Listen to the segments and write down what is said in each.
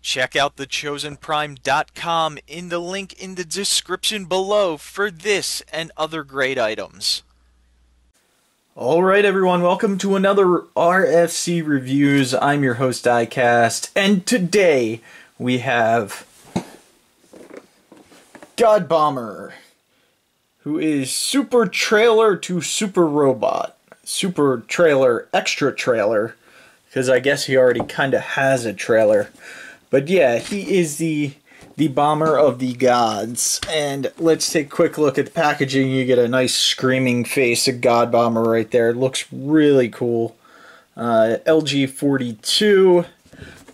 Check out thechosenprime.com in the link in the description below for this and other great items. Alright everyone, welcome to another RFC Reviews. I'm your host Diecast, and today we have Godbomber, who is super trailer to super robot. Super trailer, extra trailer, because I guess he already kind of has a trailer. But yeah, he is the bomber of the gods. And let's take a quick look at the packaging. You get a nice screaming face of Godbomber right there. It looks really cool. LG42.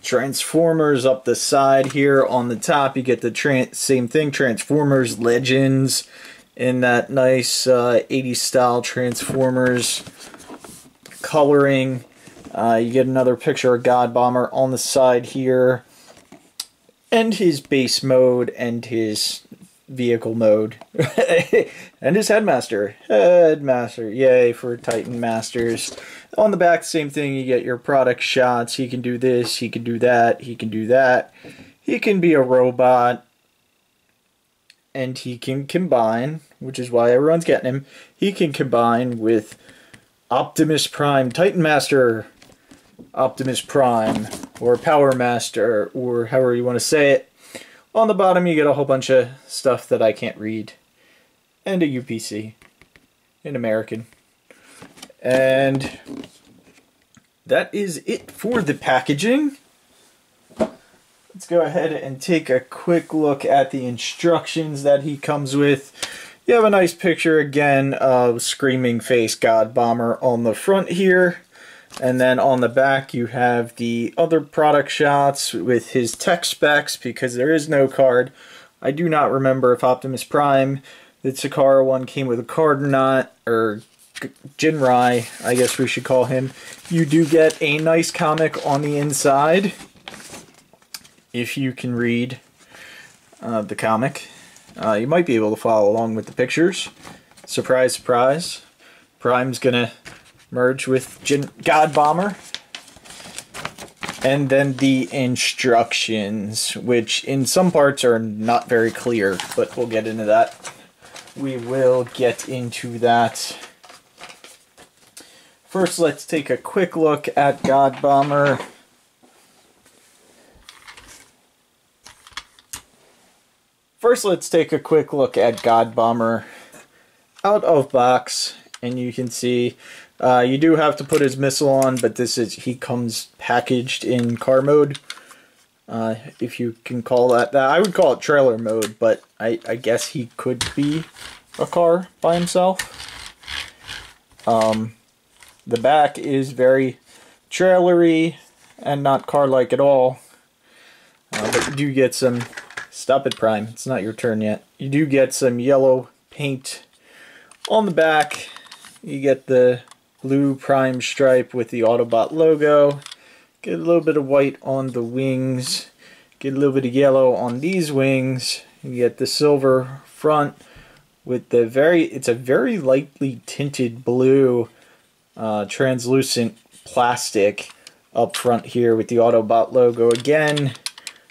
Transformers up the side here. On the top you get the same thing, Transformers Legends, in that nice 80s style Transformers coloring. You get another picture of Godbomber on the side here, and his base mode, and his vehicle mode, and his Headmaster. Headmaster, yay for Titan Masters. On the back, same thing, you get your product shots. He can do this, he can do that, he can do that. He can be a robot, and he can combine, which is why everyone's getting him. He can combine with Optimus Prime, Titan Master, Optimus Prime, or Power Master, or however you want to say it. On the bottom you get a whole bunch of stuff that I can't read, and a UPC in American. And that is it for the packaging. Let's go ahead and take a quick look at the instructions that he comes with. You have a nice picture again of Screaming Face Godbomber on the front here. And then on the back you have the other product shots with his tech specs, because there is no card. I do not remember if Optimus Prime, the Takara one, came with a card or not, or Ginrai, I guess we should call him. You do get a nice comic on the inside, if you can read the comic. You might be able to follow along with the pictures. Surprise, surprise. Prime's gonna merge with Godbomber. And then the instructions, which in some parts are not very clear, but we'll get into that. We will get into that. First, let's take a quick look at Godbomber. First, let's take a quick look at Godbomber out of box, and you can see you do have to put his missile on, but he comes packaged in car mode, if you can call that. I would call it trailer mode, but I guess he could be a car by himself. The back is very trailery and not car-like at all, but you do get some. Stop it, Prime. It's not your turn yet. You do get some yellow paint on the back. You get the blue Prime stripe with the Autobot logo. Get a little bit of white on the wings. Get a little bit of yellow on these wings. You get the silver front with the it's a very lightly tinted blue translucent plastic up front here with the Autobot logo again.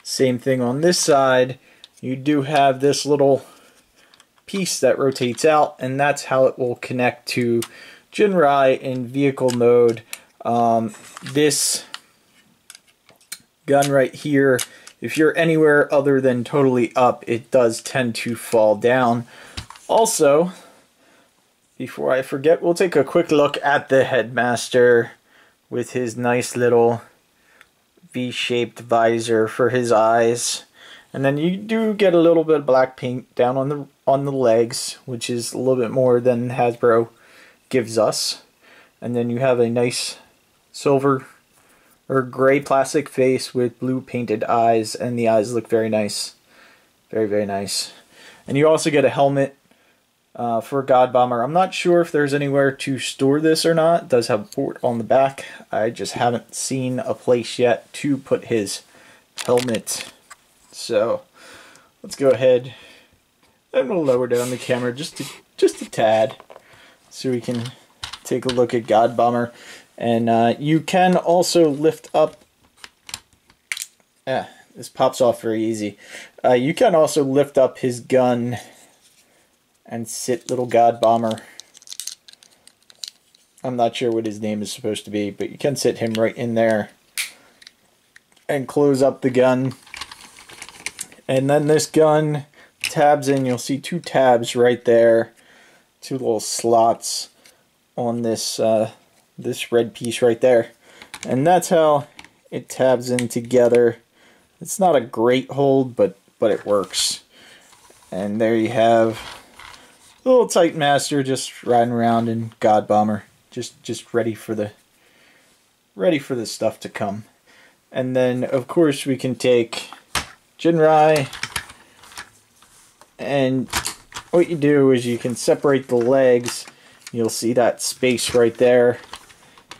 Same thing on this side. You do have this little piece that rotates out, and that's how it will connect to Ginrai in vehicle mode. This gun right here, if you're anywhere other than totally up, it does tend to fall down. Also, before I forget, we'll take a quick look at the Headmaster with his nice little V-shaped visor for his eyes. And then you do get a little bit of black paint down on the legs, which is a little bit more than Hasbro gives us. And then you have a nice silver or gray plastic face with blue painted eyes, and the eyes look very nice. Very, very nice. And you also get a helmet for Godbomber. I'm not sure if there's anywhere to store this or not. It does have a port on the back. I just haven't seen a place yet to put his helmet. So let's go ahead and we'll lower down the camera just a tad so we can take a look at Godbomber. And you can also lift up This pops off very easy. You can also lift up his gun and sit little Godbomber. I'm not sure what his name is supposed to be, but you can sit him right in there and close up the gun. And then this gun tabs in. You'll see two tabs right there, two little slots on this this red piece right there, and that's how it tabs in together. It's not a great hold, but it works. And there you have the little Headmaster just riding around in Godbomber, just ready for the stuff to come. And then of course we can take Ginrai, and what you do is you can separate the legs. You'll see that space right there.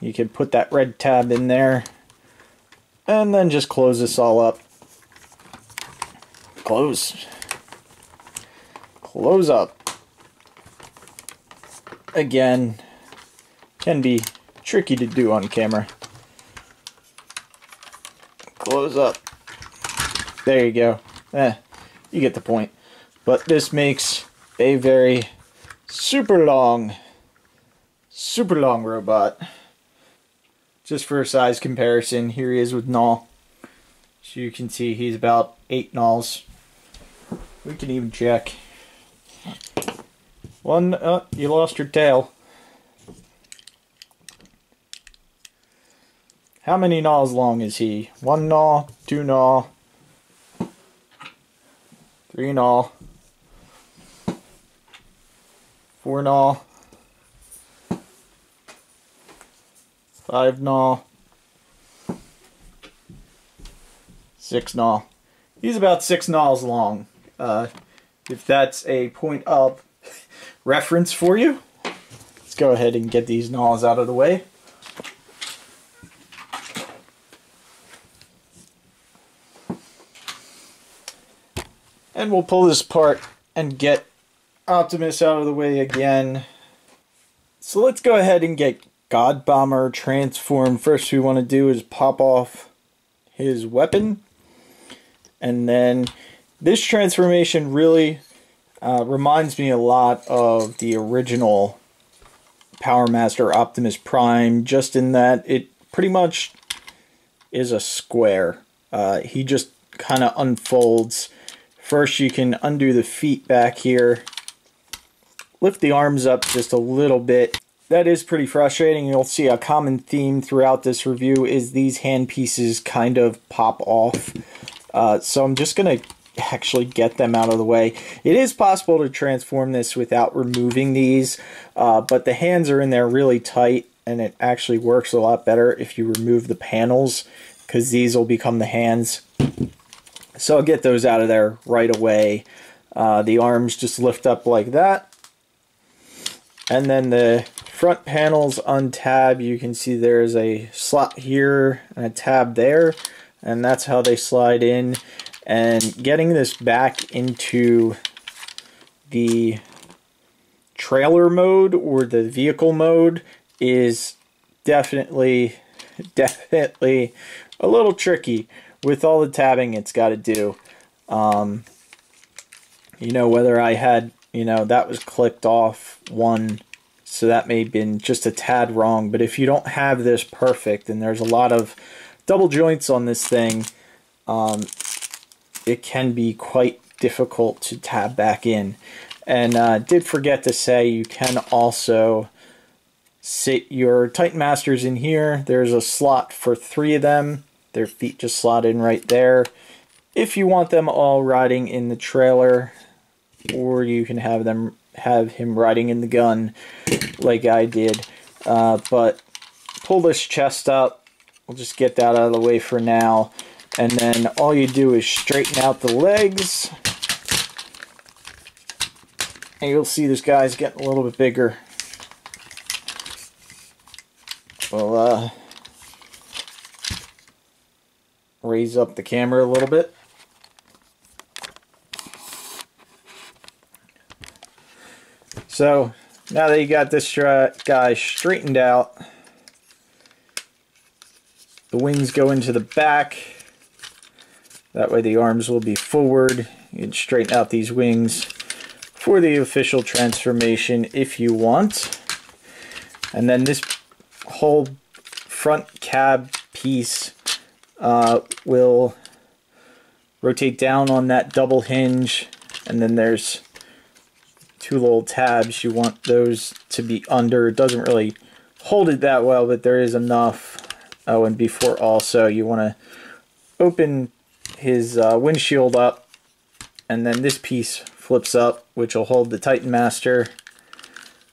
You can put that red tab in there and then just close this all up. Close up. Again, can be tricky to do on camera. Close up. There you go. You get the point. But this makes a very super long robot. Just for a size comparison, here he is with Null. So you can see he's about 8 Nulls. We can even check. One, you lost your tail. How many Nulls long is he? 1 Null, 2 Null, 3 Null, 4 Null, 5 Null, 6 Null. He's about 6 Nulls long. If that's a point of reference for you, let's go ahead and get these Nulls out of the way. And we'll pull this apart and get Optimus out of the way again. So let's go ahead and get Godbomber transformed. First we want to do is pop off his weapon. And then this transformation really reminds me a lot of the original Power Master Optimus Prime, just in that it pretty much is a square. He just kind of unfolds. First you can undo the feet back here, lift the arms up just a little bit. That is pretty frustrating. You'll see a common theme throughout this review is these hand pieces kind of pop off. So I'm just going to actually get them out of the way. It is possible to transform this without removing these, but the hands are in there really tight, and it actually works a lot better if you remove the panels, because these will become the hands. So I'll get those out of there right away. The arms just lift up like that. And then the front panels untab. You can see there's a slot here and a tab there. And that's how they slide in. And getting this back into the trailer mode or the vehicle mode is definitely a little tricky with all the tabbing it's got to do. You know, whether I had, that was clicked off one, so that may have been just a tad wrong. But if you don't have this perfect, and there's a lot of double joints on this thing, it can be quite difficult to tab back in. And did forget to say, you can also sit your Headmasters in here. There's a slot for 3 of them. Their feet just slot in right there. If you want them all riding in the trailer, or you can have him riding in the gun like I did. But pull this chest up. We'll just get that out of the way for now. And then all you do is straighten out the legs. And you'll see this guy's getting a little bit bigger. We'll raise up the camera a little bit. So now that you got this guy straightened out, the wings go into the back, That way the arms will be forward. You can straighten out these wings for the official transformation if you want. And then this whole front cab piece will rotate down on that double hinge, and then there's two little tabs. You want those to be under. It doesn't really hold it that well, but there is enough. Oh, and before also, you want to open his windshield up, and then this piece flips up, which will hold the Titan Master.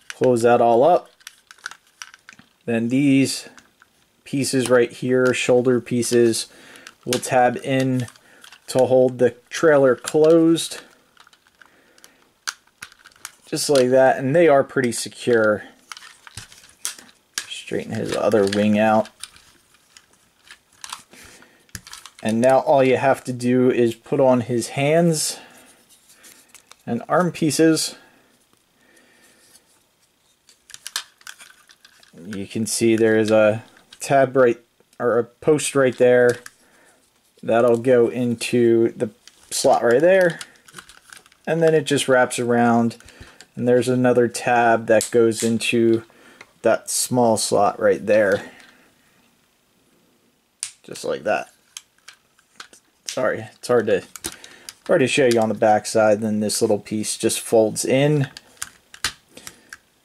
Close that all up. Then these pieces right here, shoulder pieces, will tab in to hold the trailer closed. Just like that, and they are pretty secure. Straighten his other wing out. And now all you have to do is put on his hands and arm pieces. You can see there is a tab right, or a post right there. That'll go into the slot right there. And then it just wraps around. And there's another tab that goes into that small slot right there. Just like that. Sorry, it's hard to show you on the back side. Then this little piece just folds in.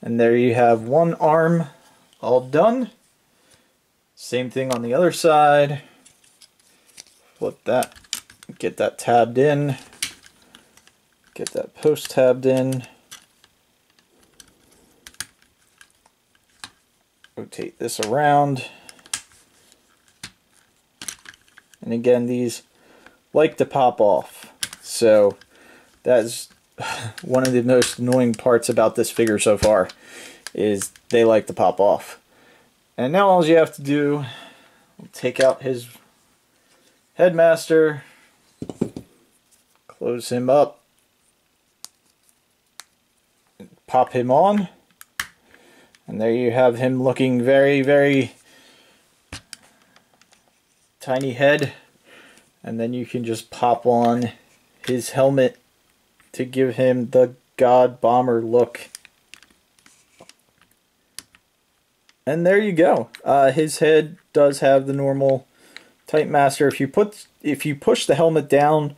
And there you have one arm all done. Same thing on the other side. Flip that, get that tabbed in. Get that post tabbed in. Rotate this around. And again, these like to pop off. So that's one of the most annoying parts about this figure so far, is they like to pop off. And now all you have to do, take out his Headmaster, close him up, pop him on, and there you have him looking very, very tiny head. And then you can just pop on his helmet to give him the Godbomber look. And there you go. His head does have the normal Titan Master. If you push the helmet down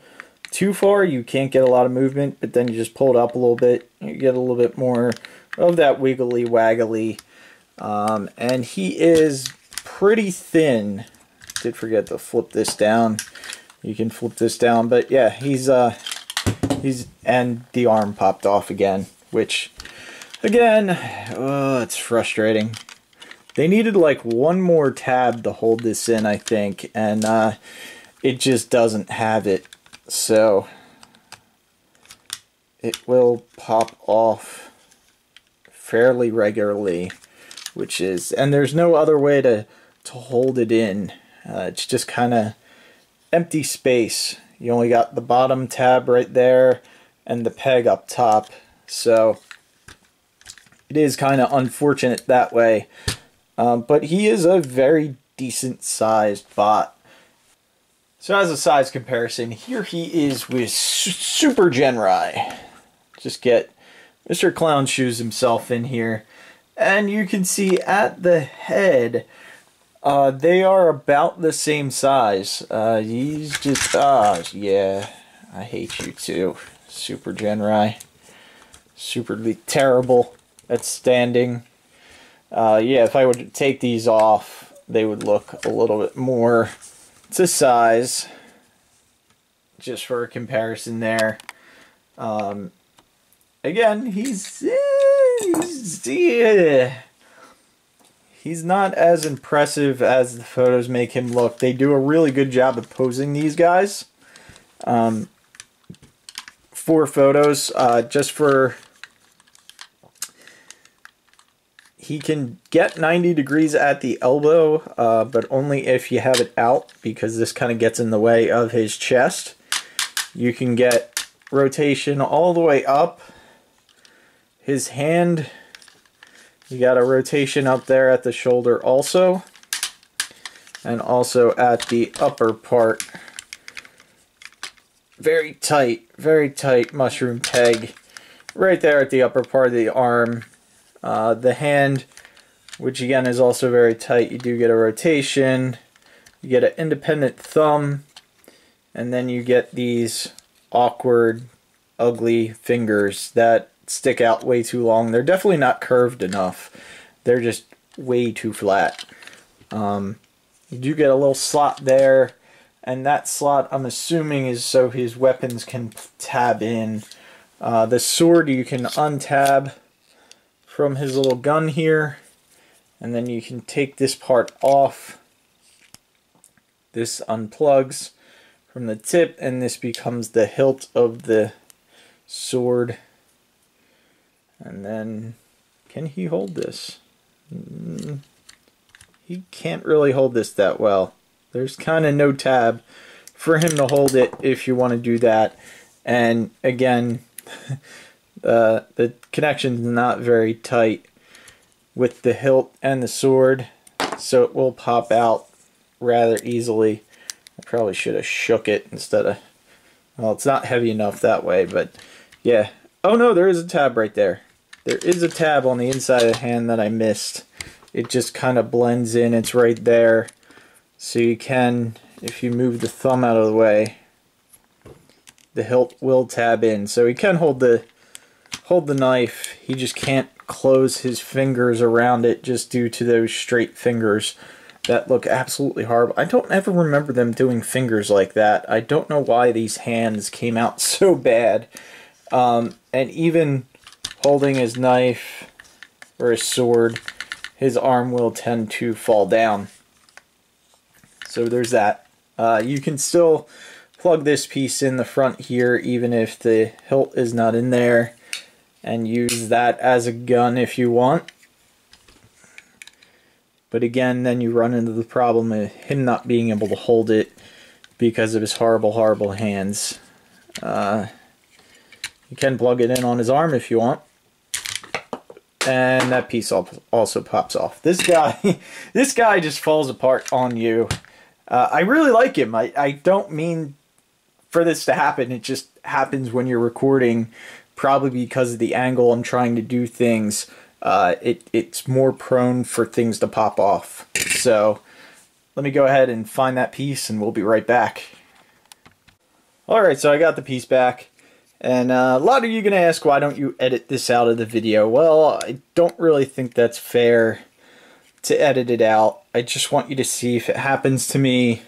too far, you can't get a lot of movement, but then you just pull it up a little bit, you get a little bit more of that wiggly waggly. And he is pretty thin. Did forget to flip this down. You can flip this down, but yeah, he's and the arm popped off again, which again, it's frustrating. They needed like one more tab to hold this in, I think, and it just doesn't have it. So it will pop off fairly regularly, which is, and there's no other way to hold it in. It's just kind of empty space. You only got the bottom tab right there and the peg up top. So it is kind of unfortunate that way. But he is a very decent sized bot. So as a size comparison, here he is with Super Ginrai. Just get Mr. Clown Shoes himself in here. And you can see at the head, they are about the same size. He's just, yeah, I hate you too, Super Ginrai. Superly terrible at standing. Yeah, if I were to take these off, they would look a little bit more to size, just for a comparison there. Again, he's not as impressive as the photos make him look. They do a really good job of posing these guys for photos. Just for, he can get 90 degrees at the elbow, but only if you have it out, because this kind of gets in the way of his chest. You can get rotation all the way up. His hand, you got a rotation up there at the shoulder also, and also at the upper part very tight mushroom peg right there at the upper part of the arm. The hand, which again is also very tight, you do get a rotation, you get an independent thumb, and then you get these awkward, ugly fingers that stick out way too long. They're definitely not curved enough. They're just way too flat. You do get a little slot there, and that slot I'm assuming is so his weapons can tab in. The sword you can untab from his little gun here, and then you can take this part off. This unplugs from the tip, and this becomes the hilt of the sword. And then, can he hold this? He can't really hold this that well. There's kind of no tab for him to hold it if you want to do that. And again, the connection's not very tight with the hilt and the sword, so it will pop out rather easily. I probably should have shook it instead of... Well, it's not heavy enough that way, but yeah. Oh no, there is a tab right there. There is a tab on the inside of the hand that I missed. It just kind of blends in. It's right there. So you can, if you move the thumb out of the way, the hilt will tab in. So he can hold the knife. He just can't close his fingers around it just due to those straight fingers that look absolutely horrible. I don't ever remember them doing fingers like that. I don't know why these hands came out so bad. And even holding his knife or his sword, his arm will tend to fall down. So there's that. You can still plug this piece in the front here even if the hilt is not in there, and use that as a gun if you want. But again, then you run into the problem of him not being able to hold it because of his horrible hands. You can plug it in on his arm if you want. And that piece also pops off. This guy, this guy just falls apart on you. I really like him. I don't mean for this to happen. It just happens when you're recording, probably because of the angle I'm trying to do things. It's more prone for things to pop off. So let me go ahead and find that piece and we'll be right back. Alright, so I got the piece back. And a lot of you are going to ask, why don't you edit this out of the video? Well, I don't really think that's fair to edit it out. I just want you to see if it happens to me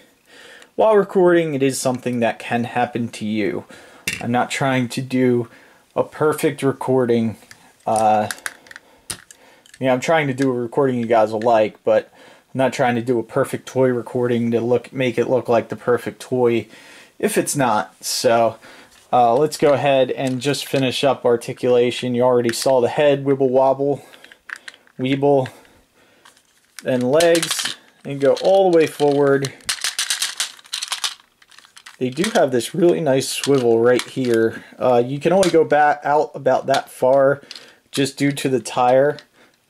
while recording, it is something that can happen to you. I'm not trying to do a perfect recording. I'm trying to do a recording you guys will like, but I'm not trying to do a perfect toy recording to make it look like the perfect toy if it's not. So let's go ahead and just finish up articulation. You already saw the head wibble wobble, weeble, and legs, and go all the way forward. They do have this really nice swivel right here. You can only go back out about that far just due to the tire,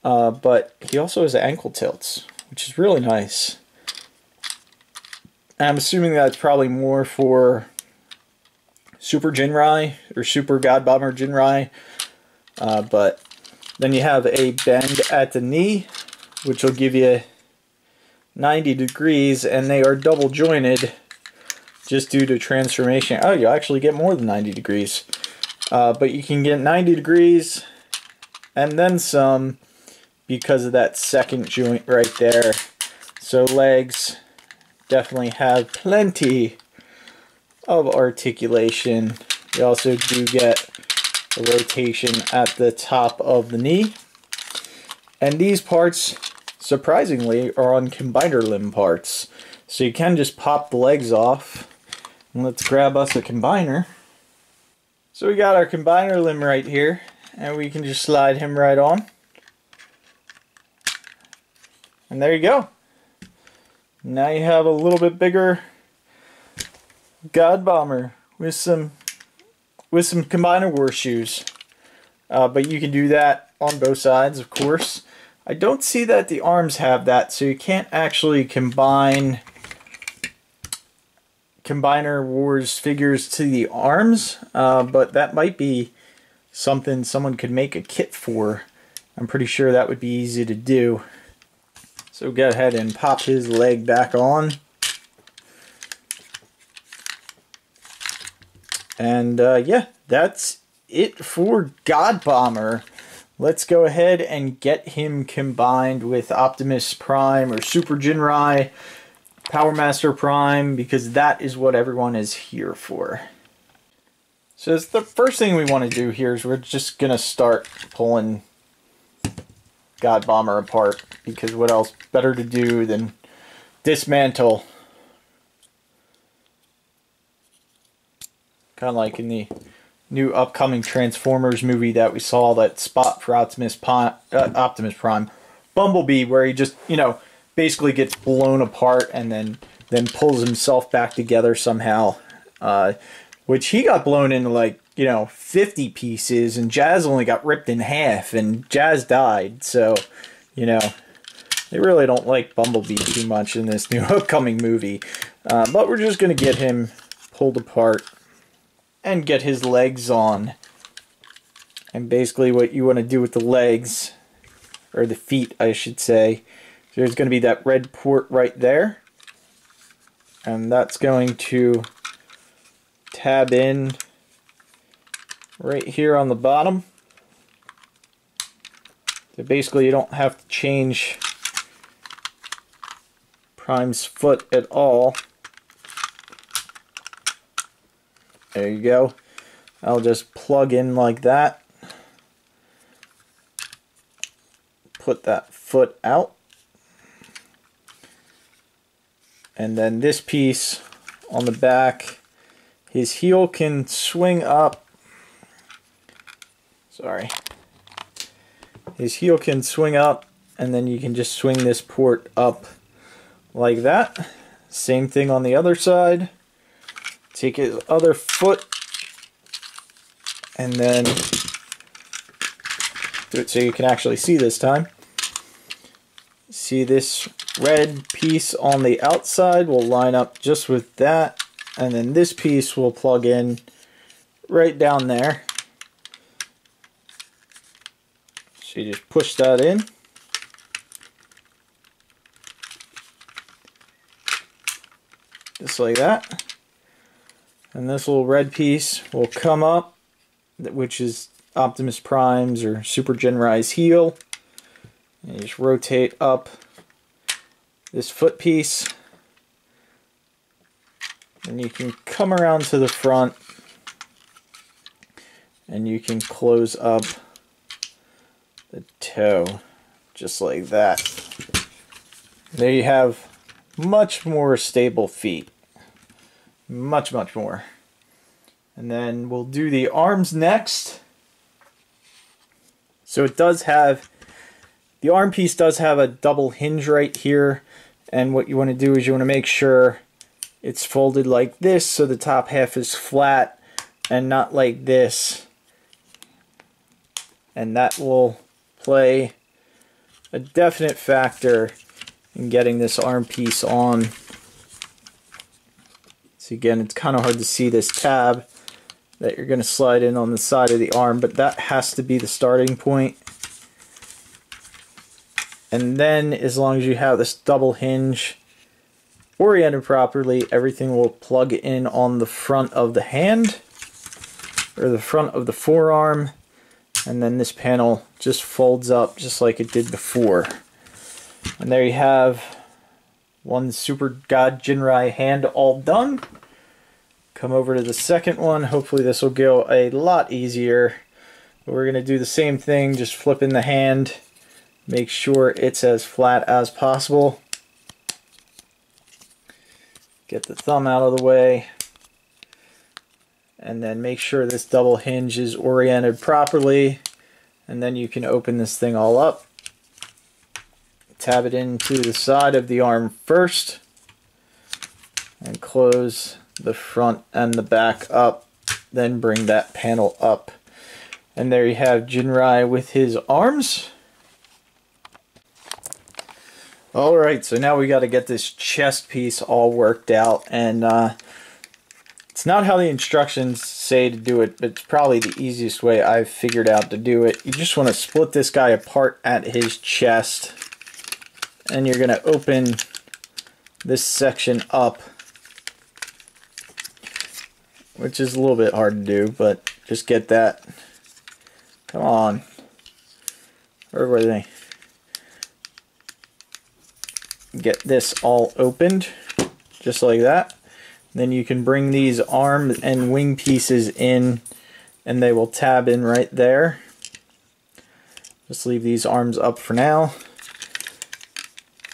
but he also has ankle tilts, which is really nice. And I'm assuming that's probably more for Super Ginrai or Super Godbomber Ginrai, but then you have a bend at the knee, which will give you 90 degrees, and they are double jointed just due to transformation. Oh, you actually get more than 90 degrees. But you can get 90 degrees and then some because of that second joint right there. So legs definitely have plenty of articulation. You also do get a rotation at the top of the knee. And these parts, surprisingly, are on combiner limb parts. So you can just pop the legs off. And let's grab us a combiner. So we got our combiner limb right here, and we can just slide him right on. And there you go. Now you have a little bit bigger Godbomber with some combiner horseshoes. But you can do that on both sides, of course. I don't see that the arms have that, so you can't actually combine Combiner Wars figures to the arms, but that might be something someone could make a kit for. I'm pretty sure that would be easy to do. So go ahead and pop his leg back on. And yeah, that's it for Godbomber. Let's go ahead and get him combined with Optimus Prime or Super Ginrai, Master Prime, because that is what everyone is here for. So the first thing we want to do here is we're just going to start pulling Godbomber apart, because what else better to do than dismantle? Kind of like in the new upcoming Transformers movie that we saw, that spot for Optimus Prime, Bumblebee, where he just, you know, basically gets blown apart and then pulls himself back together somehow. Which he got blown into, like, you know, 50 pieces, and Jazz only got ripped in half, and Jazz died. So, you know, they really don't like Bumblebee too much in this new upcoming movie. But we're just going to get him pulled apart and get his legs on. And basically what you want to do with the legs, or the feet I should say, there's going to be that red port right there, and that's going to tab in right here on the bottom. So basically you don't have to change Prime's foot at all. There you go. I'll just plug in like that. Put that foot out. And then this piece on the back, his heel can swing up. Sorry. His heel can swing up, and then you can just swing this port up like that. Same thing on the other side. Take his other foot and then do it so you can actually see this time. See, this red piece on the outside will line up just with that, and then this piece will plug in right down there. So you just push that in. Just like that. And this little red piece will come up, which is Optimus Prime's or Super Ginrai's heel. And you just rotate up this foot piece, and you can come around to the front, and you can close up the toe just like that. There you have much more stable feet. Much more. And then we'll do the arms next. So it does have, the arm piece does have a double hinge right here, and what you want to do is you want to make sure it's folded like this so the top half is flat and not like this, and that will play a definite factor in getting this arm piece on. So again, it's kind of hard to see this tab that you're going to slide in on the side of the arm, but that has to be the starting point. And then as long as you have this double hinge oriented properly, everything will plug in on the front of the hand, or the front of the forearm, and then this panel just folds up just like it did before. And there you have one Super God Ginrai hand all done. Come over to the second one. Hopefully this will go a lot easier. We're going to do the same thing, just flipping the hand. Make sure it's as flat as possible. Get the thumb out of the way. And then make sure this double hinge is oriented properly. And then you can open this thing all up. Tab it into the side of the arm first. And close the front and the back up. Then bring that panel up. And there you have Ginrai with his arms. Alright, so now we got to get this chest piece all worked out. And It's not how the instructions say to do it, but it's probably the easiest way I've figured out to do it. You just want to split this guy apart at his chest, and you're going to open this section up, which is a little bit hard to do, but just get that. Come on. Where were they? Get this all opened, just like that. Then you can bring these arm and wing pieces in, and they will tab in right there. Just leave these arms up for now.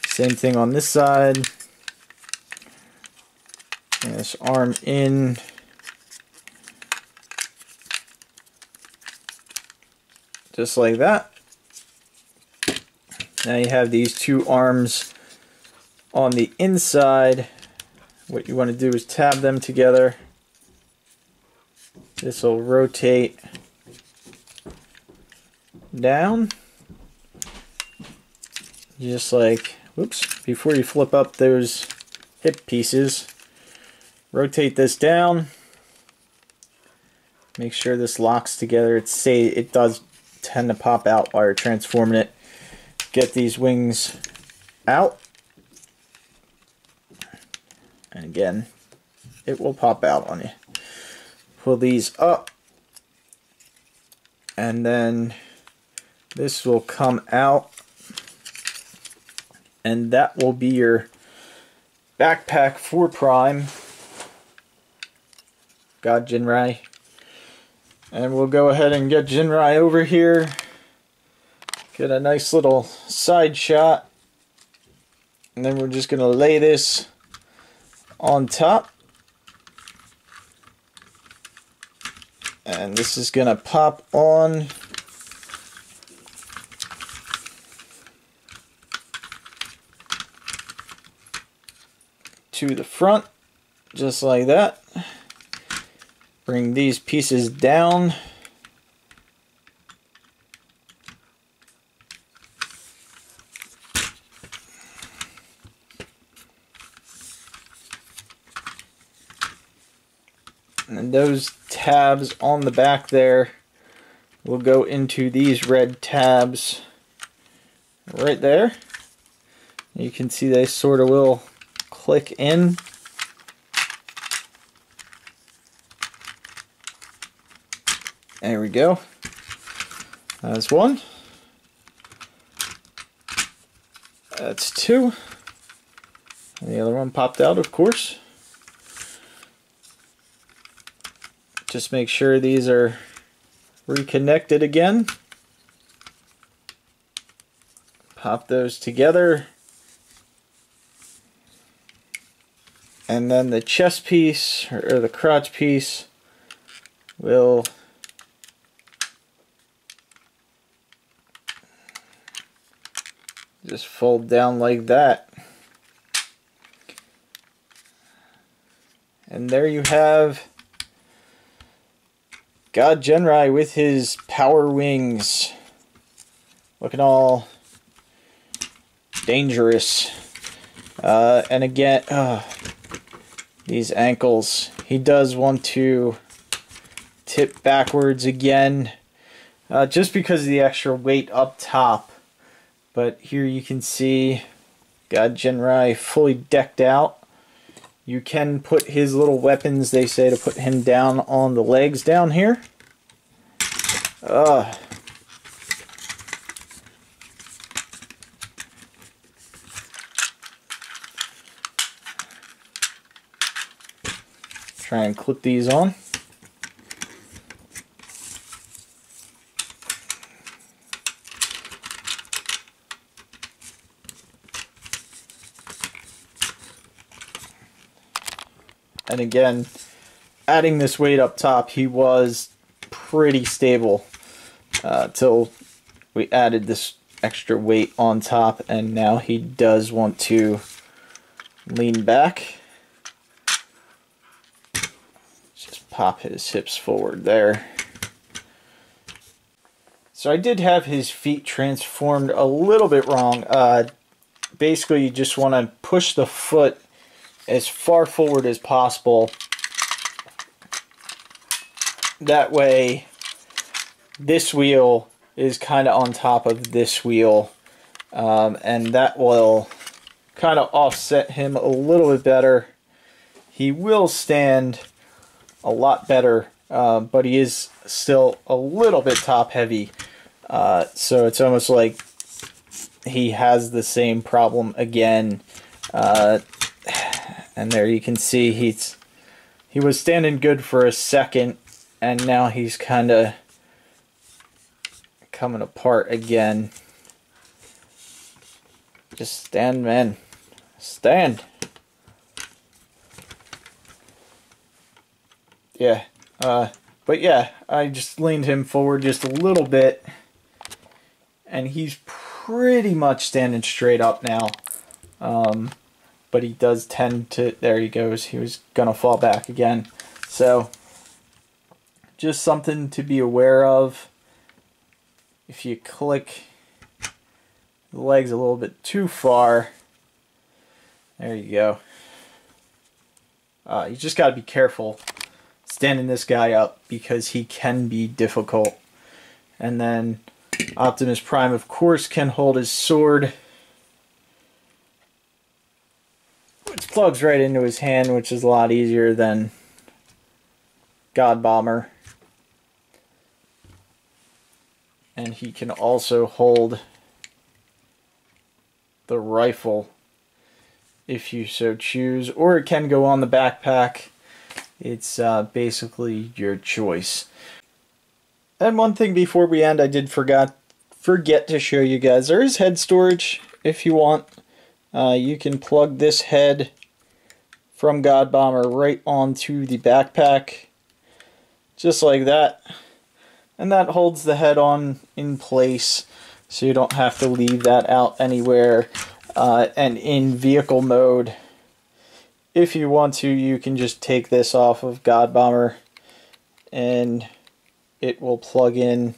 Same thing on this side. Bring this arm in. Just like that. Now you have these two arms on the inside. What you want to do is tab them together. This will rotate down. Just like, whoops, before you flip up those hip pieces, rotate this down. Make sure this locks together. It does tend to pop out while you're transforming it. Get these wings out. And again, it will pop out on you. Pull these up. And then this will come out. And that will be your backpack for Prime. God Ginrai. And we'll go ahead and get Ginrai over here. Get a nice little side shot. And then we're just going to lay this on top. And this is going to pop on. To the front, just like that. Bring these pieces down. And those tabs on the back there will go into these red tabs right there. You can see they sort of will click in. There we go. That's one. That's two. And the other one popped out, of course. Just make sure these are reconnected again. Pop those together. And then the chest piece, or the crotch piece, will just fold down like that. And there you have God Ginrai with his power wings. Looking all dangerous. And again, these ankles. He does want to tip backwards again. Just because of the extra weight up top. But here you can see God Ginrai fully decked out. You can put his little weapons, they say, to put him down on the legs down here. Try and clip these on. And again, adding this weight up top, he was pretty stable till we added this extra weight on top, and now he does want to lean back. Just pop his hips forward there. So I did have his feet transformed a little bit wrong. Basically, you just want to push the foot as far forward as possible That way this wheel is kind of on top of this wheel, and that will kind of offset him a little bit better. He will stand a lot better, but he is still a little bit top heavy, so it's almost like he has the same problem again. And there you can see he was standing good for a second, and now he's kind of coming apart again. Just stand, man. Stand. Yeah. But yeah, I just leaned him forward just a little bit, and he's pretty much standing straight up now. But he does tend to, there he goes, he was gonna fall back again. So just something to be aware of. If you click the legs a little bit too far, there you go. You just got to be careful standing this guy up, because he can be difficult. And then Optimus Prime, of course, can hold his sword, which plugs right into his hand, which is a lot easier than Godbomber. And he can also hold the rifle if you so choose, or it can go on the backpack. It's basically your choice. And one thing before we end, I did forget to show you guys, there is head storage if you want. You can plug this head from Godbomber right onto the backpack, just like that. And that holds the head on in place, so you don't have to leave that out anywhere. And in vehicle mode, if you want to, you can just take this off of Godbomber and it will plug in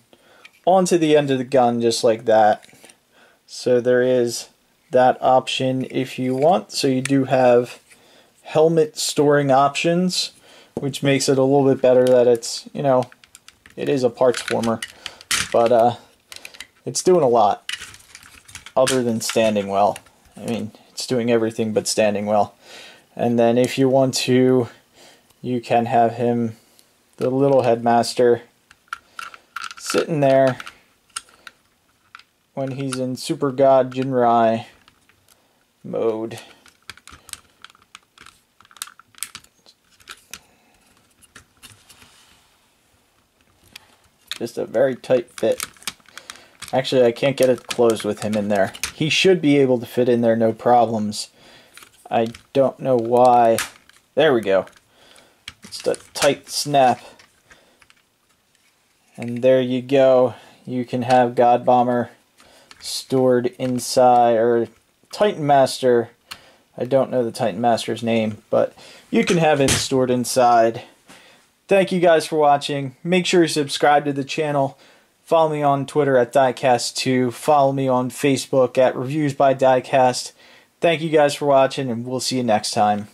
onto the end of the gun just like that. So there is that option if you want. So you do have helmet storing options, which makes it a little bit better that it's, you know, it is a parts former, but it's doing a lot other than standing well. I mean, it's doing everything but standing well. And then if you want to, you can have him, the little Headmaster, sitting there when he's in Super God Ginrai mode. Just a very tight fit. Actually, I can't get it closed with him in there. He should be able to fit in there no problems. I don't know why. There we go. It's a tight snap. And there you go. You can have Godbomber stored inside, or Titan Master. I don't know the Titan Master's name, but you can have him stored inside. Thank you guys for watching. Make sure you subscribe to the channel. Follow me on Twitter at Diecast2. Follow me on Facebook at Reviews by Diecast. Thank you guys for watching, and we'll see you next time.